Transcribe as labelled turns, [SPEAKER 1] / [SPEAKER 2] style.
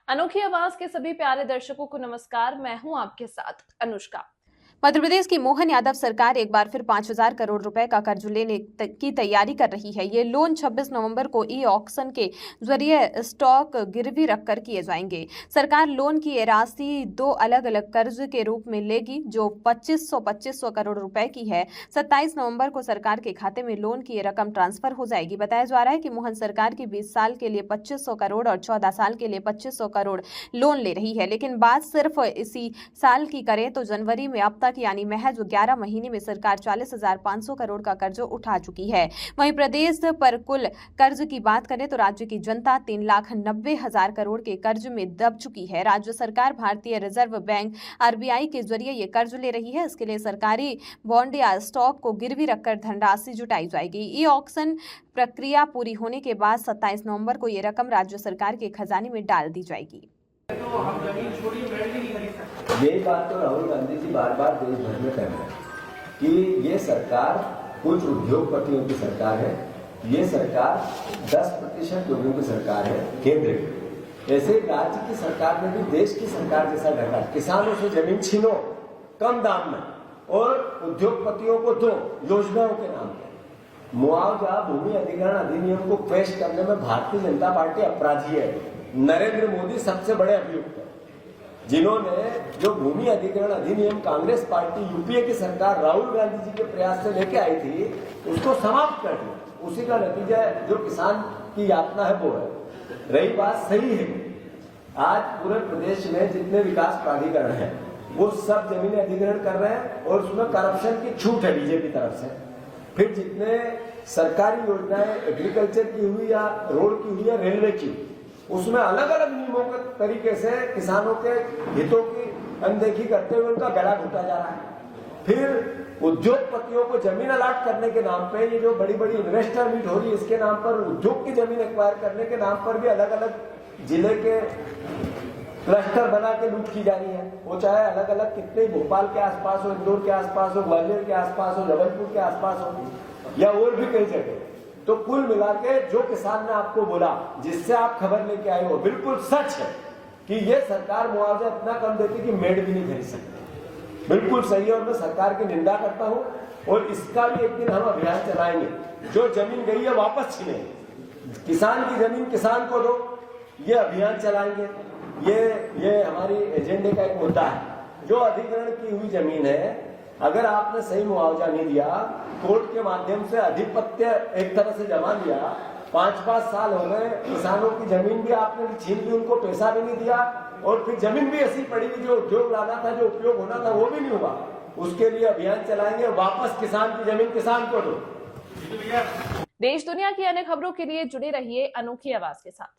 [SPEAKER 1] अनोखी आवाज के सभी प्यारे दर्शकों को नमस्कार। मैं हूं आपके साथ अनुष्का।
[SPEAKER 2] मध्य प्रदेश की मोहन यादव सरकार एक बार फिर 5,000 करोड़ रुपए का कर्ज लेने की तैयारी कर रही है। ये लोन 26 नवंबर को ई ऑक्शन के जरिए स्टॉक गिरवी रखकर किए जाएंगे। सरकार लोन की ये राशि दो अलग अलग कर्ज के रूप में लेगी, जो 2500 करोड़ रुपए की है। 27 नवंबर को सरकार के खाते में लोन की ये रकम ट्रांसफर हो जाएगी। बताया जा रहा है कि मोहन सरकार की 20 साल के लिए 2500 करोड़ और 14 साल के लिए 2500 करोड़ लोन ले रही है। लेकिन बात सिर्फ इसी साल की करें तो जनवरी में अब तक यानी महज 11 महीने में सरकार 40,500 करोड़ का कर्ज उठा चुकी है। वहीं प्रदेश पर कुल कर्ज की बात करें तो राज्य की जनता 3,90,000 करोड़ के कर्ज में दब चुकी है। राज्य सरकार भारतीय रिजर्व बैंक आरबीआई के जरिए ये कर्ज ले रही है। इसके लिए सरकारी बॉन्ड या स्टॉक को गिरवी रखकर धनराशि जुटाई जाएगी। ई ऑक्शन प्रक्रिया पूरी होने के बाद 27 नवंबर को ये रकम राज्य सरकार के खजाने में डाल दी जाएगी।
[SPEAKER 3] तो हम जमीन छोड़ी मेड़ भी नहीं खरीद सकते। यही बात तो राहुल गांधी जी बार बार देश भर में कह रहे हैं कि ये सरकार कुछ उद्योगपतियों की सरकार है, ये सरकार 10% लोगों की सरकार है केंद्र की। ऐसे राज्य की सरकार में भी देश की सरकार जैसा घटा, किसानों से जमीन छीनो कम दाम में और उद्योगपतियों को दो योजनाओं के नाम पर। मुआवजा भूमि अधिग्रहण अधिनियम को पेश करने में भारतीय जनता पार्टी अपराधी है। नरेंद्र मोदी सबसे बड़े अभियुक्त हैं, जिन्होंने जो भूमि अधिग्रहण अधिनियम कांग्रेस पार्टी यूपीए की सरकार राहुल गांधी जी के प्रयास से लेके आई थी, उसको समाप्त कर दिया। उसी का नतीजा जो किसान की यातना है वो है। रही बात सही है, आज पूरे प्रदेश में जितने विकास प्राधिकरण है वो सब जमीनें अधिग्रहण कर रहे हैं और उसमें करप्शन की छूट है बीजेपी तरफ से। फिर जितने सरकारी योजनाएं एग्रीकल्चर की हुई या रोड की हुई या रेलवे की, उसमें अलग अलग नियमों के तरीके से किसानों के हितों की अनदेखी करते हुए उनका गला घुटा जा रहा है। फिर उद्योगपतियों को जमीन अलाट करने के नाम पे ये जो बड़ी बड़ी इन्वेस्टर मीट हो रही है, इसके नाम पर उद्योग की जमीन एक्वायर करने के नाम पर भी अलग अलग जिले के क्लस्टर बना के लूट की जा रही है। वो चाहे अलग अलग कितने भोपाल के आसपास हो, इंदौर के आसपास हो, ग्वालियर के आसपास हो, जबलपुर के आसपास हो या और भी कई जगह। तो कुल मिला के जो किसान ने आपको बोला, जिससे आप खबर लेके आए हो, बिल्कुल सच है कि ये सरकार मुआवजा इतना कम देती कि मेड़ भी नहीं खरीद सकती। बिल्कुल सही है और मैं सरकार की निंदा करता हूं और इसका भी एक दिन हम अभियान चलाएंगे। जो जमीन गई है वापस छीने, किसान की जमीन किसान को दो, ये अभियान चलाएंगे। ये हमारी एजेंडे का एक मुद्दा है। जो अधिग्रहण की हुई जमीन है, अगर आपने सही मुआवजा नहीं दिया, कोर्ट के माध्यम से अधिपत्य एक तरह से जमा लिया, 5-5 साल हो गए, किसानों की जमीन भी आपने छीन ली, उनको पैसा भी नहीं दिया और फिर जमीन भी ऐसी पड़ी हुई, जो उद्योग लाना था, जो उपयोग होना था, वो भी नहीं हुआ। उसके लिए अभियान चलाएंगे, वापस किसान की जमीन किसान को दो।
[SPEAKER 1] देश दुनिया की अन्य खबरों के लिए जुड़े रहिए अनोखी आवाज के साथ।